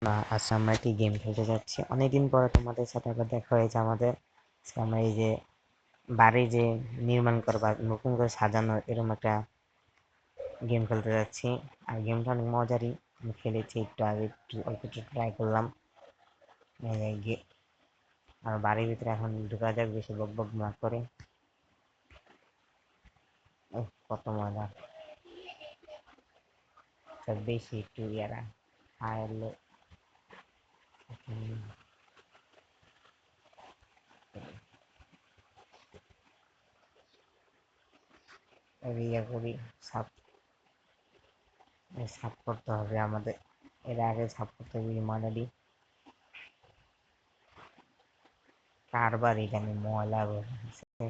না, আজকে আমরা একটি গেম খেলতে যাচ্ছি। অনেকদিন পরে তোমাদের সাথে আবার দেখা হয়েছে আমাদের। আজকে আমরা এই যে বাড়ি যে নির্মাণ করবা নতুন করে সাজানো এরকম একটা গেম খেলতে যাচ্ছি। আর গেমটা অনেক মজারই। আমি খেলেছি একটু আগে, একটু অল্প একটু ট্রাই করলাম। আর বাড়ির ভিতরে এখন ঢোকা যাক, বেশি বক বক না করে। কত মজা! বেশি একটু ইয়ারা হাই লো ইয়া করি। সাপ সাপ করতে হবে আমাদের। এর আগে সাপ করতে হবে মজারই। কার বাড়ি জানি ময়লা বসেছে,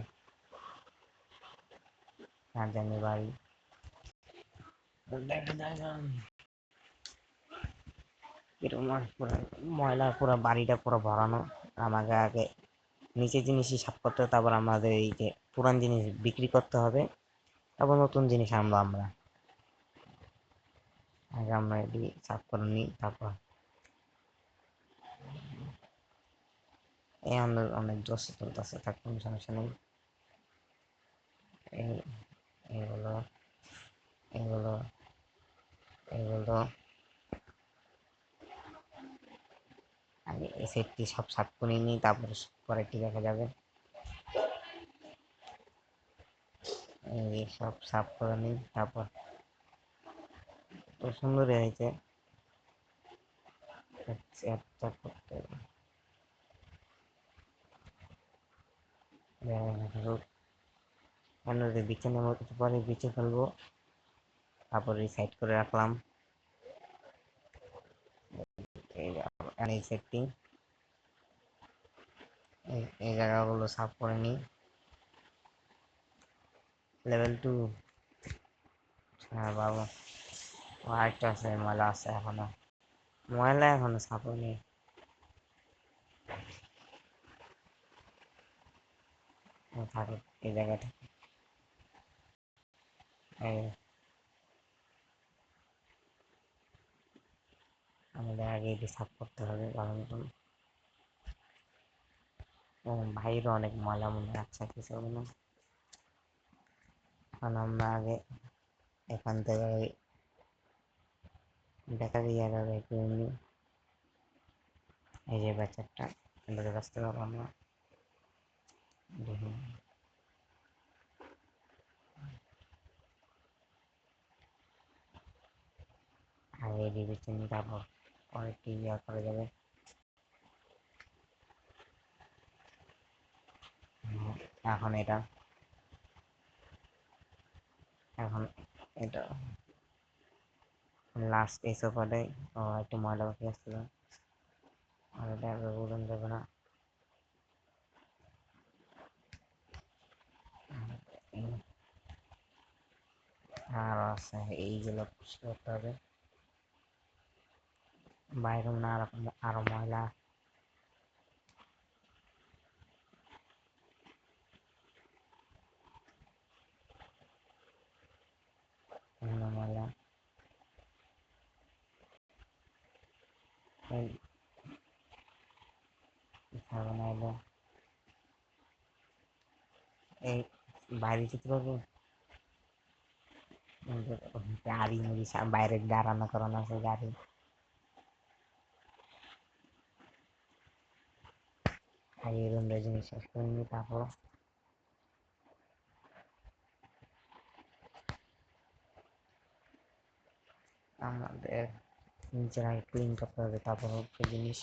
কার জানি বাড়ি দেখা যায় না। এরকম আর পুরো ময়লা, পুরো বাড়িটা পুরো ভরানো। আমাকে আগে নিচে জিনিসই সাফ করতে হবে, তারপর আমাদের এই যে পুরান জিনিস বিক্রি করতে হবে, তারপর নতুন জিনিস আনবো আমরা। আগে আমরা এটি সাফ করে নিই, তারপর এই আমাদের অনেক দোষ চলতেছে, তার কোনো সমস্যা নেই। এই এগুলো এগুলো এগুলো আগে এই সেটটি সব সাফ করে নিই, তারপর পরেরটি দেখা যাবে। এই সব সাফ করে নিই, তারপর তো সুন্দর হয়েছে। চেয়ারটা করতে বিছানার মতো পরে বিছে ফেলবো, তারপর এই সাইড করে রাখলাম। এই সেটটি এই জায়গাগুলো সাফ করে নিই। লেভেল 2। হ্যাঁ বাবু, আরেকটা আছে, ময়লা আছে এখনো, ময়লা এখনো সাফ হয়নি। থাকে এই জায়গাটা, এই আমাদের আগে এটি সাফ করতে হবে ভালো মতন। ও ভাইরও অনেক ময়লা মনে আচ্ছা কিছু হবে না। এখন আমরা আগে এখান থেকে ব্যাটারি জায়গাটা করে নিই। এই যে ব্যাচারটা এটাকে বাঁচতে পারবো আমরা। দেখুন, আগে এটি বেছে নিই, তারপর পরেরটি ইয়া করা যাবে। এখন এটা এখন এটা লাস্ট এই সোফাটাই। ও একটু ময়লা বাকি আসছিল, আর এটা উড়ন যাবে না। আর আছে এইগুলো পরিষ্কার করতে হবে, বাইরে না আরো ময়লা। ময়লা খাবো না এলো। এই বাইরে যেতে পারবো, গাড়ি মুড়ি বাইরে দাঁড়ানো করানো আছে গাড়ি। আগে রুমটা জিনিস শেষ করে নিই, তারপর আমাদের নিচের আগে ক্লিন করতে হবে, তারপর জিনিস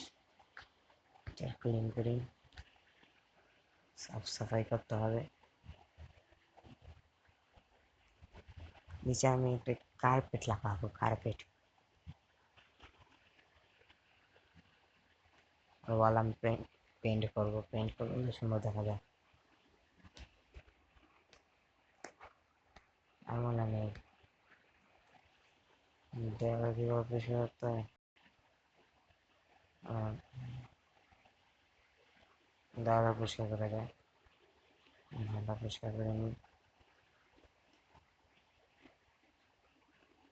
ক্লিন করি, সাফ সাফাই করতে হবে। নিচে আমি একটা কার্পেট লাগাবো, কার্পেট। ওয়াল আমি পেন্ট করবো, পেন্ট করলে সুন্দর দেখা যায়। আমার মনে নেই দেওয়াল কিভাবে পরিষ্কার করতে হয়। দেওয়াল পরিষ্কার করা যায়, ভালো পরিষ্কার করে নিই।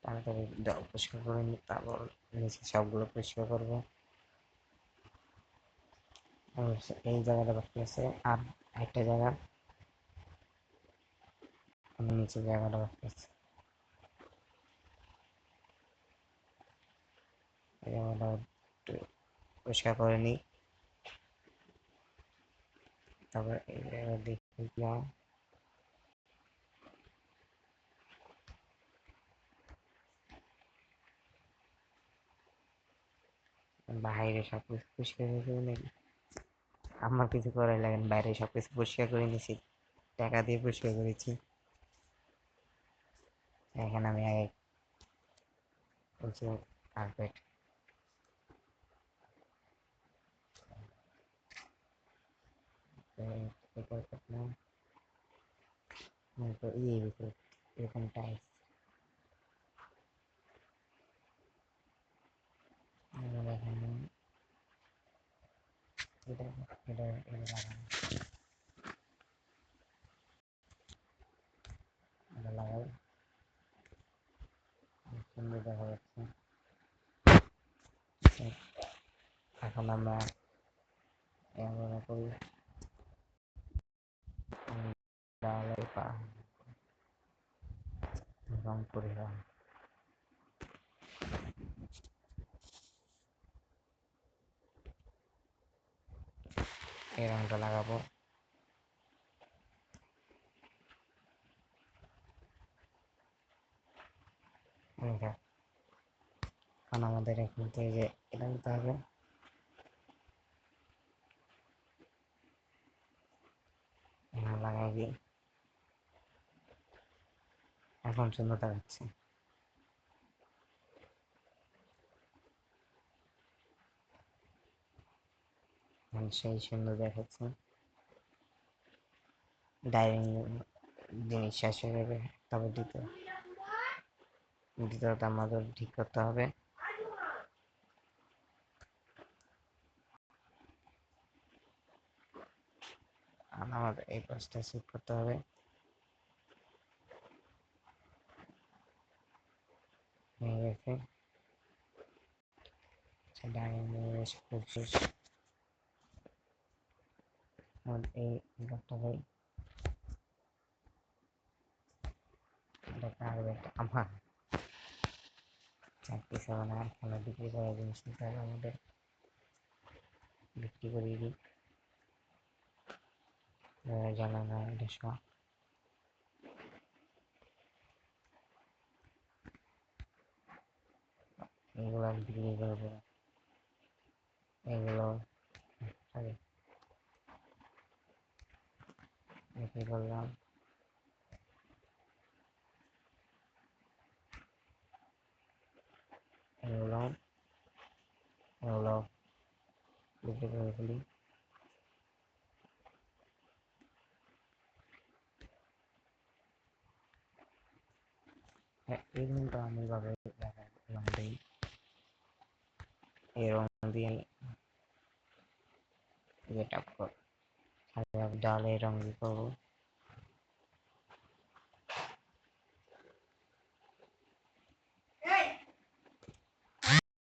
তাড়াতাড়ি পরিষ্কার করে নিই, তারপর নিচে সবগুলো পরিষ্কার করবো। এই জায়গাটা বাকি আছে, আর একটা জায়গা নিচের জায়গাটা বাকি আছে। এই জায়গাটা একটু পরিষ্কার করে নিই, তারপর এই জায়গা দেখলাম বাইরে সবকিছু পরিষ্কার করে নাকি আমার কিছু করাই লাগে না, বাইরে সবকিছু পরিষ্কার করে নিছি, টাকা দিয়ে পরিষ্কার করেছি। এখানে আমি আগে বলছি কার্পেট, কার্পেট না তো এরকম টাইলস এখানে এটা এটা এটা লাগানো, এটা লাগাই, সুন্দর দেখা যাচ্ছে। এখন আমরা এমন করি রং করে এই রংটা লাগাবো। এখন আমাদের এখান থেকে এটা নিতে হবে, এখানে লাগাই দিই। এখন সুন্দর দেখাচ্ছে, সেই সুন্দর দেখাচ্ছে। ডাইনিং জিনিস শেষ হয়ে যাবে, তারপর দ্বিতীয়টা আমাদের ঠিক করতে হবে। আমাদের এই পাশটা সেট করতে হবে, হয়ে গেছে। ডাইনিং এই ঘরটাকে আমার চাকরি ছাড়া না, খেলা বিক্রি করা জিনিস নিতে হবে আমাদের, বিক্রি করিয়ে দিই। জানা না এটা সব এগুলো বিক্রি করবো, এগুলো বিক্রি করলাম। এগুলো এগুলো বিক্রি করে ফেলি। হ্যাঁ, এই রুমটা আমি ভাবে রং দিই, এই রং দিয়ে এটা দেওয়ালে রং করবো।